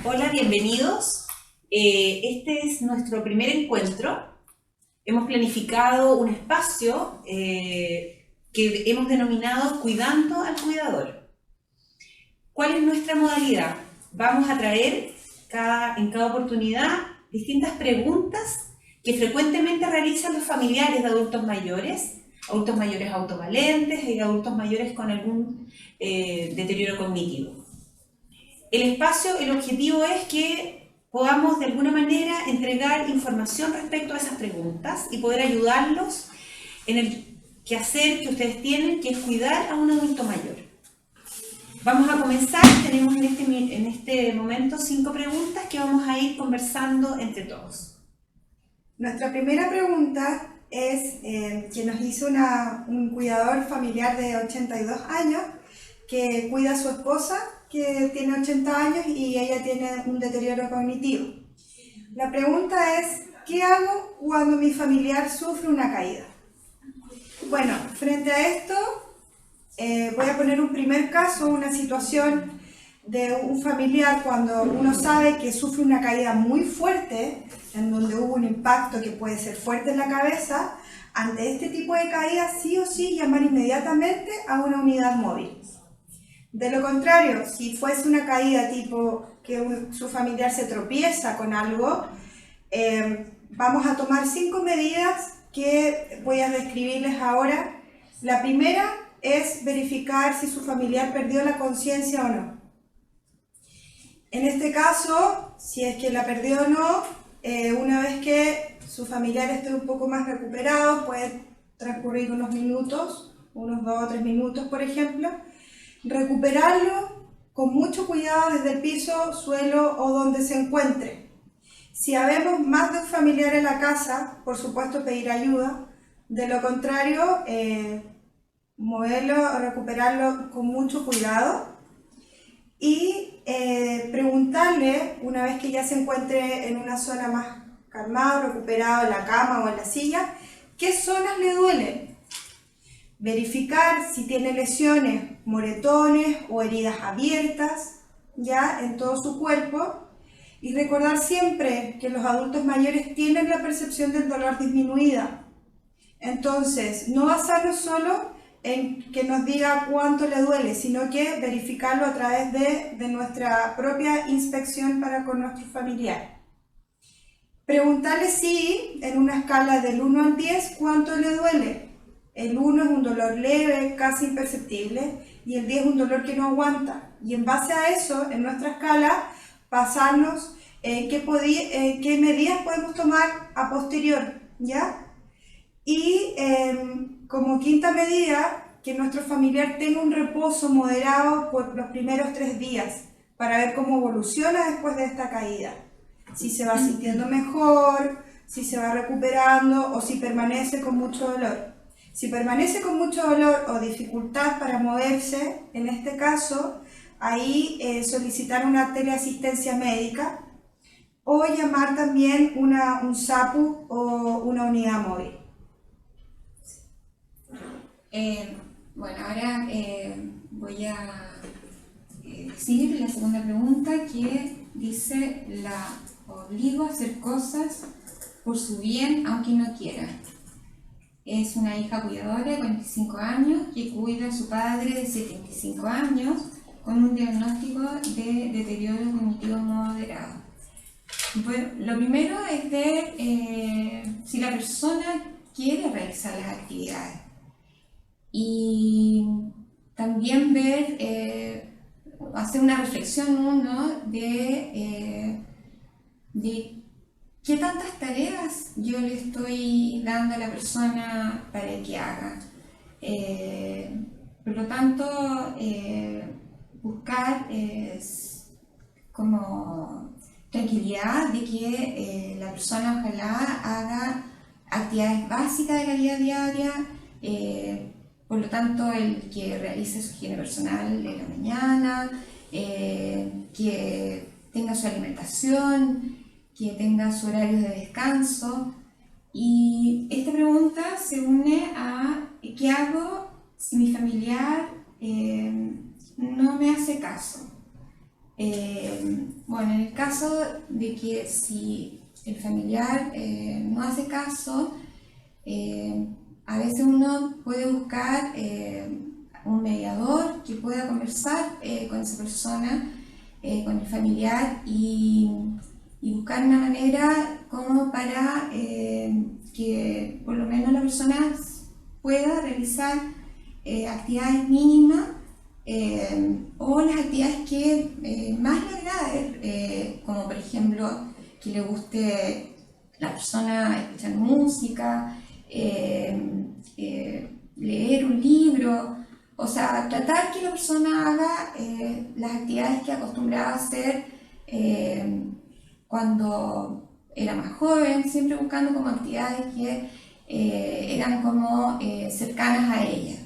Hola, bienvenidos. Este es nuestro primer encuentro. Hemos planificado un espacio que hemos denominado Cuidando al Cuidador. ¿Cuál es nuestra modalidad? Vamos a traer en cada oportunidad distintas preguntas que frecuentemente realizan los familiares de adultos mayores autovalentes y adultos mayores con algún deterioro cognitivo. El objetivo es que podamos de alguna manera entregar información respecto a esas preguntas y poder ayudarlos en el quehacer que ustedes tienen, que es cuidar a un adulto mayor. Vamos a comenzar, tenemos en este momento 5 preguntas que vamos a ir conversando entre todos. Nuestra primera pregunta es que nos hizo un cuidador familiar de 82 años que cuida a su esposa, que tiene 80 años y ella tiene un deterioro cognitivo. La pregunta es, ¿qué hago cuando mi familiar sufre una caída? Bueno, frente a esto, voy a poner un primer caso, una situación de un familiar cuando uno sabe que sufre una caída muy fuerte, en donde hubo un impacto que puede ser fuerte en la cabeza. Ante este tipo de caída, sí o sí llamar inmediatamente a una unidad móvil. De lo contrario, si fuese una caída tipo que su familiar se tropieza con algo, vamos a tomar 5 medidas que voy a describirles ahora. La primera es verificar si su familiar perdió la conciencia o no. En este caso, si es que la perdió o no, una vez que su familiar esté un poco más recuperado, puede transcurrir unos minutos, unos 2 o 3 minutos por ejemplo, recuperarlo con mucho cuidado desde el piso, suelo o donde se encuentre. Si habemos más de un familiar en la casa, por supuesto pedir ayuda. De lo contrario, moverlo o recuperarlo con mucho cuidado y preguntarle, una vez que ya se encuentre en una zona más calmado, recuperado, en la cama o en la silla, ¿qué zonas le duelen? Verificar si tiene lesiones, moretones o heridas abiertas ya en todo su cuerpo y recordar siempre que los adultos mayores tienen la percepción del dolor disminuida. Entonces, no basarnos solo en que nos diga cuánto le duele, sino que verificarlo a través de nuestra propia inspección con nuestro familiar. Preguntarle si, en una escala del 1 al 10, cuánto le duele. El 1 es un dolor leve, casi imperceptible, y el 10 es un dolor que no aguanta. Y en base a eso, en nuestra escala, basarnos en qué medidas podemos tomar a posterior, ¿ya? Y como quinta medida, que nuestro familiar tenga un reposo moderado por los primeros 3 días, para ver cómo evoluciona después de esta caída. Si se va sintiendo mejor, si se va recuperando o si permanece con mucho dolor. Si permanece con mucho dolor o dificultad para moverse, en este caso, ahí solicitar una teleasistencia médica o llamar también un SAPU o una unidad móvil. Bueno, ahora voy a decir la segunda pregunta que dice: la obligo a hacer cosas por su bien aunque no quiera. Es una hija cuidadora de 45 años que cuida a su padre de 75 años con un diagnóstico de deterioro cognitivo moderado. Bueno, lo primero es ver si la persona quiere realizar las actividades y también ver, hacer una reflexión de qué tantas tareas yo le estoy dando a la persona para que haga. Por lo tanto, buscar como tranquilidad de que la persona ojalá haga actividades básicas de la vida diaria. Por lo tanto, el que realice su higiene personal en la mañana, que tenga su alimentación, que tenga su horario de descanso. Y esta pregunta se une a ¿qué hago si mi familiar no me hace caso? Bueno, Bueno, en el caso de que si el familiar no hace caso, a veces uno puede buscar un mediador que pueda conversar con esa persona, con el familiar y buscar una manera como para que por lo menos la persona pueda realizar actividades mínimas o las actividades que más le agraden, como por ejemplo que le guste la persona escuchar música, leer un libro, o sea, tratar que la persona haga las actividades que acostumbraba a hacer cuando era más joven, siempre buscando como actividades que eran como cercanas a ella.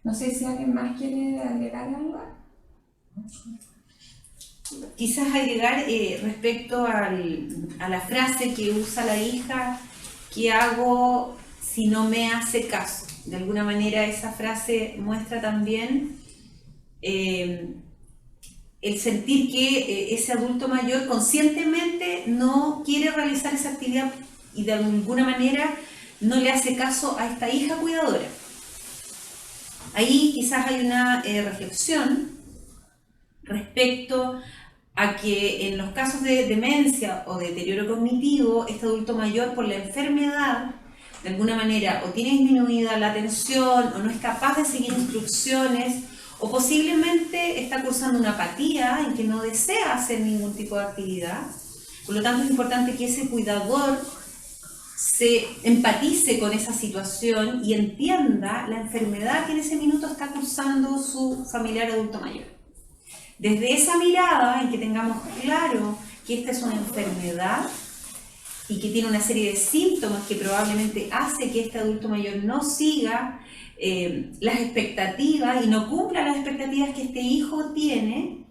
No sé si alguien más quiere agregar algo. Quizás agregar respecto a la frase que usa la hija, ¿qué hago si no me hace caso? De alguna manera esa frase muestra también el sentir que ese adulto mayor conscientemente no quiere realizar esa actividad y de alguna manera no le hace caso a esta hija cuidadora. Ahí quizás hay una reflexión respecto a que en los casos de demencia o deterioro cognitivo, este adulto mayor por la enfermedad, de alguna manera o tiene disminuida la atención o no es capaz de seguir instrucciones o posiblemente está cursando una apatía en que no desea hacer ningún tipo de actividad. Por lo tanto es importante que ese cuidador se empatice con esa situación y entienda la enfermedad que en ese minuto está cursando su familiar adulto mayor. Desde esa mirada en que tengamos claro que esta es una enfermedad y que tiene una serie de síntomas que probablemente hace que este adulto mayor no siga las expectativas y no cumpla las expectativas que este hijo tiene,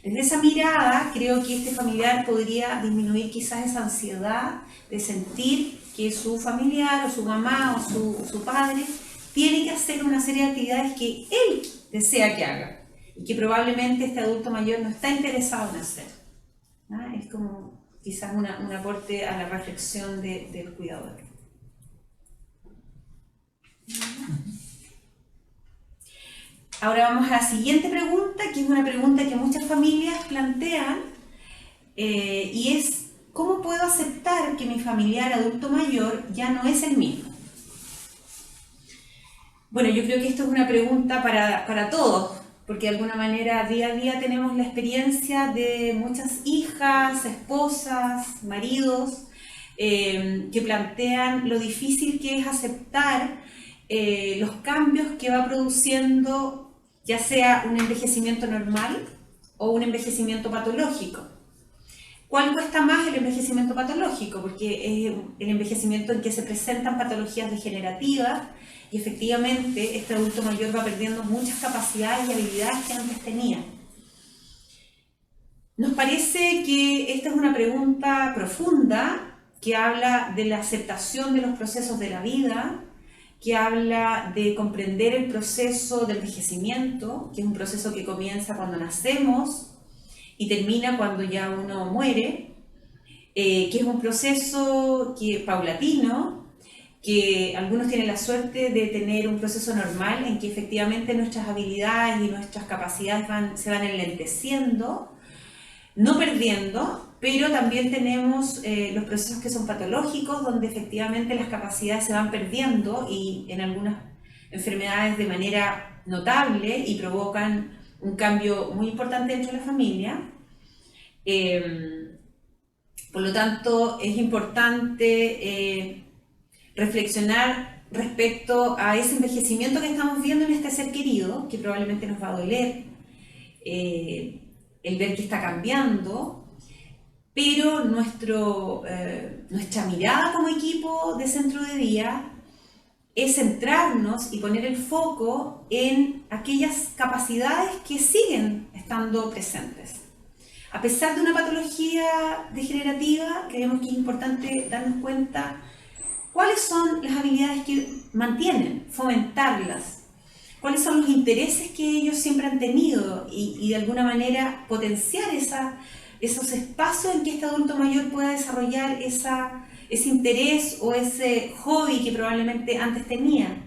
desde esa mirada creo que este familiar podría disminuir quizás esa ansiedad de sentir que su familiar o su mamá o su padre tiene que hacer una serie de actividades que él desea que haga y que probablemente este adulto mayor no está interesado en hacer. ¿No? Es como quizás un aporte a la reflexión del cuidador. Ahora vamos a la siguiente pregunta, que es una pregunta que muchas familias plantean y es: ¿cómo puedo aceptar que mi familiar adulto mayor ya no es el mismo? Bueno, yo creo que esto es una pregunta para todos, porque de alguna manera día a día tenemos la experiencia de muchas hijas, esposas, maridos, que plantean lo difícil que es aceptar los cambios que va produciendo ya sea un envejecimiento normal o un envejecimiento patológico. ¿Cuál cuesta más? El envejecimiento patológico, porque es el envejecimiento en que se presentan patologías degenerativas y efectivamente este adulto mayor va perdiendo muchas capacidades y habilidades que antes tenía. Nos parece que esta es una pregunta profunda que habla de la aceptación de los procesos de la vida, que habla de comprender el proceso del envejecimiento, que es un proceso que comienza cuando nacemos y termina cuando ya uno muere, que es un proceso paulatino, que algunos tienen la suerte de tener un proceso normal en que efectivamente nuestras habilidades y nuestras capacidades se van enlenteciendo, no perdiendo, pero también tenemos los procesos que son patológicos, donde efectivamente las capacidades se van perdiendo y en algunas enfermedades de manera notable y provocan un cambio muy importante dentro de la familia. Por lo tanto, es importante reflexionar respecto a ese envejecimiento que estamos viendo en este ser querido, que probablemente nos va a doler el ver que está cambiando, pero nuestra mirada como equipo de centro de día es centrarnos y poner el foco en aquellas capacidades que siguen estando presentes. A pesar de una patología degenerativa, creemos que es importante darnos cuenta cuáles son las habilidades que mantienen, fomentarlas, cuáles son los intereses que ellos siempre han tenido y de alguna manera potenciar esos espacios en que este adulto mayor pueda desarrollar ese interés o ese hobby que probablemente antes tenía.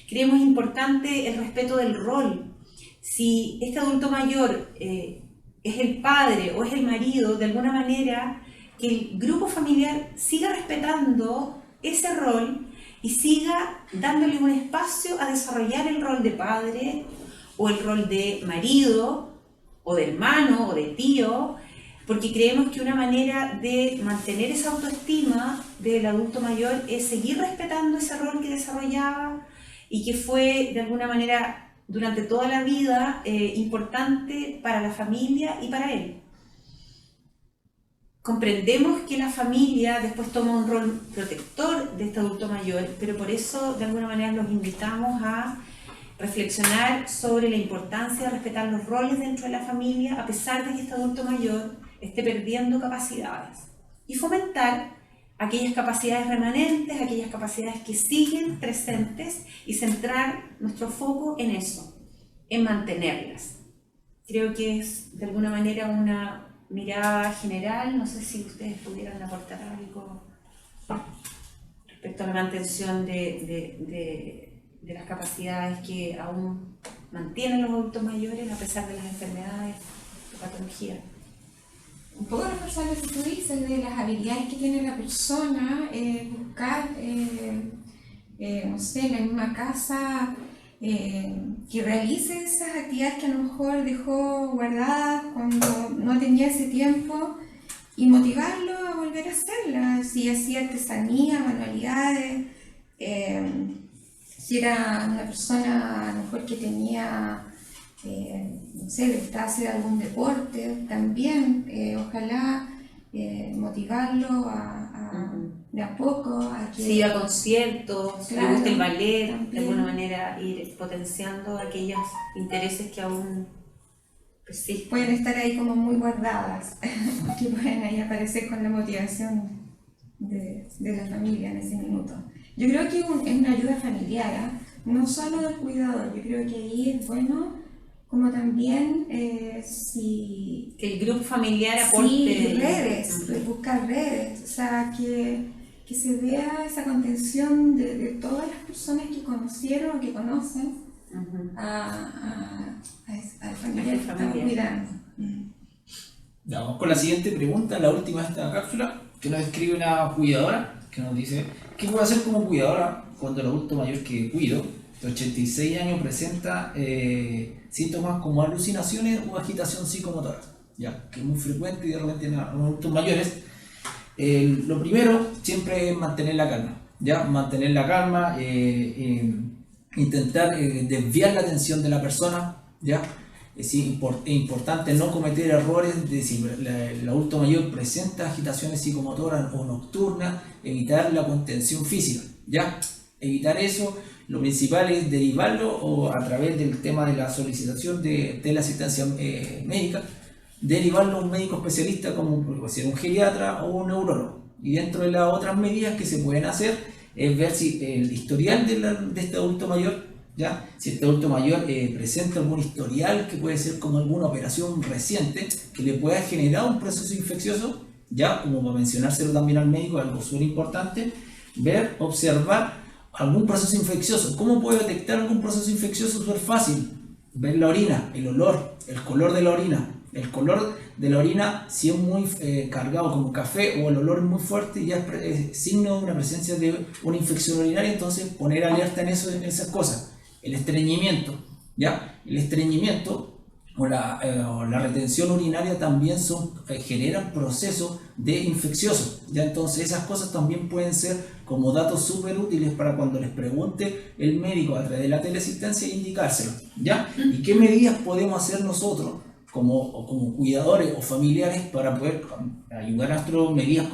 Creemos importante el respeto del rol. Si este adulto mayor es el padre o es el marido, de alguna manera que el grupo familiar siga respetando ese rol y siga dándole un espacio a desarrollar el rol de padre o el rol de marido o de hermano o de tío, porque creemos que una manera de mantener esa autoestima del adulto mayor es seguir respetando ese rol que desarrollaba y que fue de alguna manera durante toda la vida importante para la familia y para él. Comprendemos que la familia después toma un rol protector de este adulto mayor, pero por eso de alguna manera los invitamos a reflexionar sobre la importancia de respetar los roles dentro de la familia a pesar de que este adulto mayor esté perdiendo capacidades y fomentar aquellas capacidades remanentes, aquellas capacidades que siguen presentes y centrar nuestro foco en eso, en mantenerlas. Creo que es de alguna manera una mirada general, no sé si ustedes pudieran aportar algo respecto a la mantención de las capacidades que aún mantienen los adultos mayores a pesar de las enfermedades o patologías. Un poco reforzar lo que tú dices de las habilidades que tiene la persona, buscar, no sé, en la misma casa, que realice esas actividades que a lo mejor dejó guardadas cuando no tenía ese tiempo y motivarlo a volver a hacerlas. Si hacía artesanía, manualidades, si era una persona a lo mejor que tenía, no sé, le gustaba hacer algún deporte, también ojalá motivarlo de a poco a que... Si iba a conciertos, claro, le gusta el ballet, también. de alguna manera ir potenciando aquellos intereses que aún persisten. Pueden estar ahí como muy guardadas, que pueden ahí aparecer con la motivación de la familia en ese minuto. Yo creo que es una ayuda familiar, ¿eh? No solo del cuidador, yo creo que ahí es bueno como también si... Que el grupo familiar aporte... Sí, redes, buscar redes, o sea, que se vea esa contención de todas las personas que conocieron o que conocen al familiar que están cuidando. Ya, vamos con la siguiente pregunta, la última de esta cápsula, que nos escribe una cuidadora, que nos dice: ¿qué puedo hacer como cuidadora cuando el adulto mayor que cuido, de 86 años, presenta síntomas como alucinaciones o agitación psicomotora? Ya, que es muy frecuente y de repente en los adultos mayores. Lo primero siempre es mantener la calma, ¿ya? Mantener la calma, intentar desviar la atención de la persona, ¿ya? Es importante no cometer errores de si el adulto mayor presenta agitaciones psicomotoras o nocturnas, evitar la contención física, ¿ya? Evitar eso. Lo principal es derivarlo o a través del tema de la solicitación de la asistencia médica, derivarlo a un médico especialista como puede ser un geriatra o un neurólogo. Y dentro de las otras medidas que se pueden hacer es ver si el historial de este adulto mayor, ¿ya? Si este adulto mayor presenta algún historial que puede ser como alguna operación reciente que le pueda generar un proceso infeccioso, ya como para mencionárselo también al médico, algo súper importante, ver, observar algún proceso infeccioso. ¿Cómo puede detectar algún proceso infeccioso? Súper fácil. Ver la orina, el olor, el color de la orina. El color de la orina, si es muy cargado como café o el olor es muy fuerte, ya es signo de una presencia de una infección urinaria, entonces poner alerta en esas cosas. El estreñimiento, ¿ya? El estreñimiento o la retención urinaria también generan procesos de infecciosos, ¿ya? Entonces esas cosas también pueden ser como datos súper útiles para cuando les pregunte el médico a través de la teleasistencia e indicárselo, ¿ya? ¿Y qué medidas podemos hacer nosotros como cuidadores o familiares para poder ayudar a nuestros medidas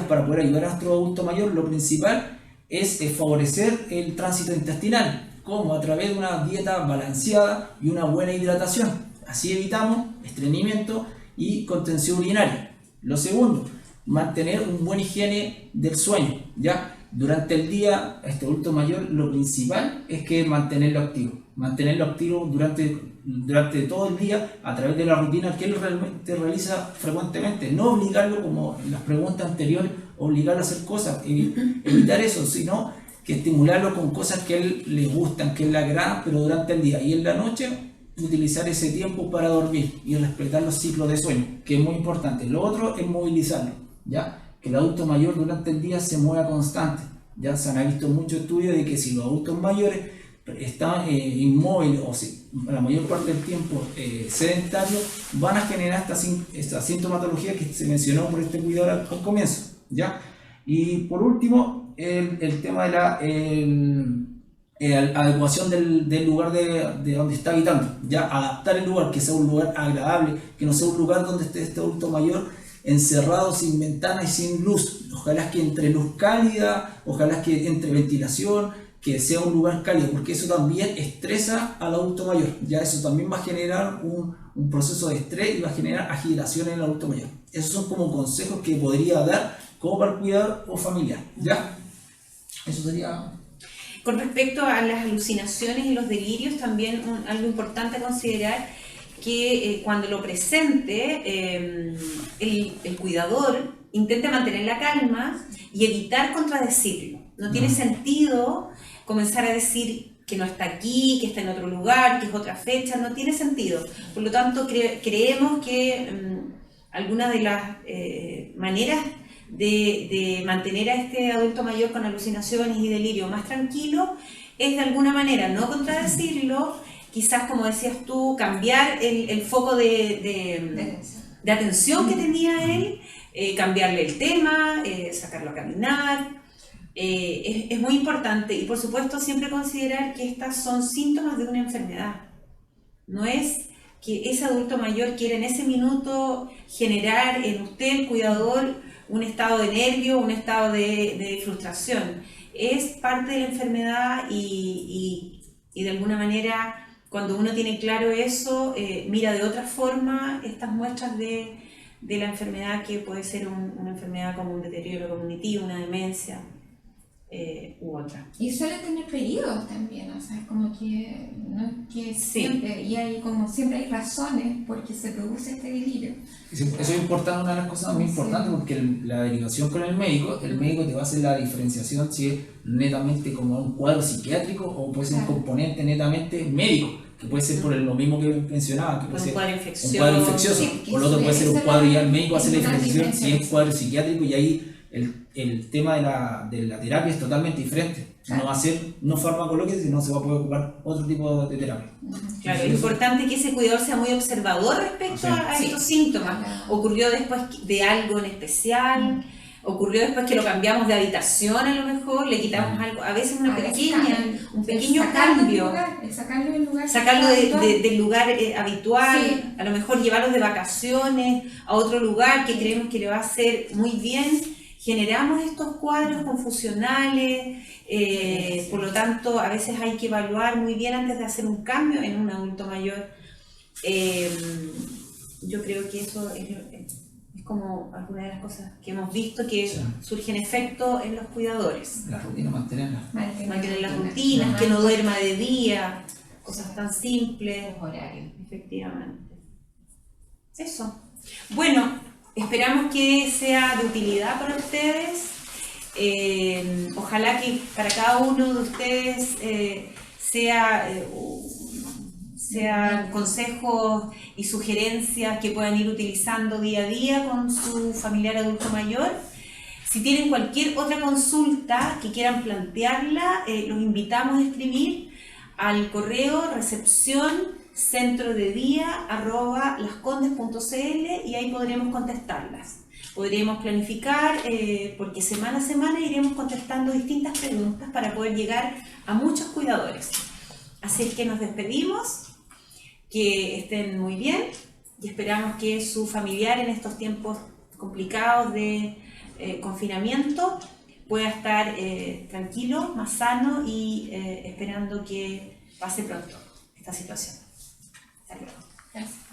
para poder ayudar a nuestro adulto mayor? Lo principal es favorecer el tránsito intestinal, como a través de una dieta balanceada y una buena hidratación. Así evitamos estreñimiento y contención urinaria. Lo segundo, mantener una buena higiene del sueño, ¿ya? Durante el día, este adulto mayor, lo principal es que mantenerlo activo durante durante todo el día a través de la rutina que él realmente realiza frecuentemente. No obligarlo, como en las preguntas anteriores, obligarlo a hacer cosas, evitar eso, sino que estimularlo con cosas que a él le gustan, que él le agradan, pero durante el día. Y en la noche utilizar ese tiempo para dormir y respetar los ciclos de sueño, que es muy importante. Lo otro es movilizarlo, ¿ya? Que el adulto mayor durante el día se mueva constante. Ya se han visto muchos estudios de que si los adultos mayores están inmóviles o si la mayor parte del tiempo sedentarios, van a generar esta sintomatología que se mencionó por este cuidador al comienzo, ¿ya? Y por último, el tema de la adecuación del lugar de donde está habitando, ya adaptar el lugar, que sea un lugar agradable, que no sea un lugar donde esté este adulto mayor encerrado sin ventana y sin luz. Ojalá que entre luz cálida, ojalá que entre ventilación, que sea un lugar cálido, porque eso también estresa al adulto mayor. Ya eso también va a generar un proceso de estrés y va a generar agitación en el adulto mayor. Esos son como consejos que podría dar como para el cuidador o familiar. ¿Ya? Eso sería... Con respecto a las alucinaciones y los delirios, también algo importante a considerar, que cuando lo presente, el cuidador intente mantener la calma y evitar contradecirlo. No tiene sentido comenzar a decir que no está aquí, que está en otro lugar, que es otra fecha, no tiene sentido. Por lo tanto, creemos que algunas de las maneras de mantener a este adulto mayor con alucinaciones y delirio más tranquilo es de alguna manera no contradecirlo, quizás como decías tú, cambiar el foco de atención que tenía él, cambiarle el tema, sacarlo a caminar. Es muy importante y por supuesto siempre considerar que estas son síntomas de una enfermedad. No es que ese adulto mayor quiera en ese minuto generar en usted, el cuidador, un estado de nervio, un estado de frustración. Es parte de la enfermedad y de alguna manera cuando uno tiene claro eso, mira de otra forma estas muestras de la enfermedad, que puede ser una enfermedad como un deterioro cognitivo, una demencia u otra. Y suele tener periodos también, o sea, es como que no es que siempre, y hay como siempre hay razones por qué se produce este delirio. Eso es importante, una de las cosas muy importantes, porque la derivación con el médico te va a hacer la diferenciación si es netamente como un cuadro psiquiátrico o puede ser un componente netamente médico, que puede ser por lo mismo que mencionaba, que puede ser un cuadro infeccioso, Sí, por lo otro puede ser un cuadro y ya el médico hace la diferenciación si es cuadro psiquiátrico, y ahí el tema de la terapia es totalmente diferente. No va a ser no farmacológico, sino se va a poder ocupar otro tipo de terapia. Claro, es importante que ese cuidador sea muy observador respecto a estos síntomas. ¿Ocurrió después de algo en especial? ¿Ocurrió después que lo cambiamos de habitación a lo mejor? ¿Le quitamos algo? A veces un pequeño cambio. Sacarlo del lugar. Sacarlo del lugar habitual, a lo mejor llevarlo de vacaciones a otro lugar que creemos que le va a hacer muy bien. Generamos estos cuadros confusionales, por lo tanto a veces hay que evaluar muy bien antes de hacer un cambio en un adulto mayor. Yo creo que eso es como alguna de las cosas que hemos visto que surgen efectos en los cuidadores. La rutina, mantener las rutinas, que no duerma de día, cosas tan simples. Horario. Efectivamente. Eso. Bueno, esperamos que sea de utilidad para ustedes. Ojalá que para cada uno de ustedes sean consejos y sugerencias que puedan ir utilizando día a día con su familiar adulto mayor. Si tienen cualquier otra consulta que quieran plantearla, los invitamos a escribir al correo recepcioncentrodedia@lascondes.cl y ahí podremos contestarlas. Podremos planificar, porque semana a semana iremos contestando distintas preguntas para poder llegar a muchos cuidadores. Así es que nos despedimos, que estén muy bien y esperamos que su familiar en estos tiempos complicados de confinamiento pueda estar tranquilo, más sano y esperando que pase pronto esta situación. Hasta luego. Gracias.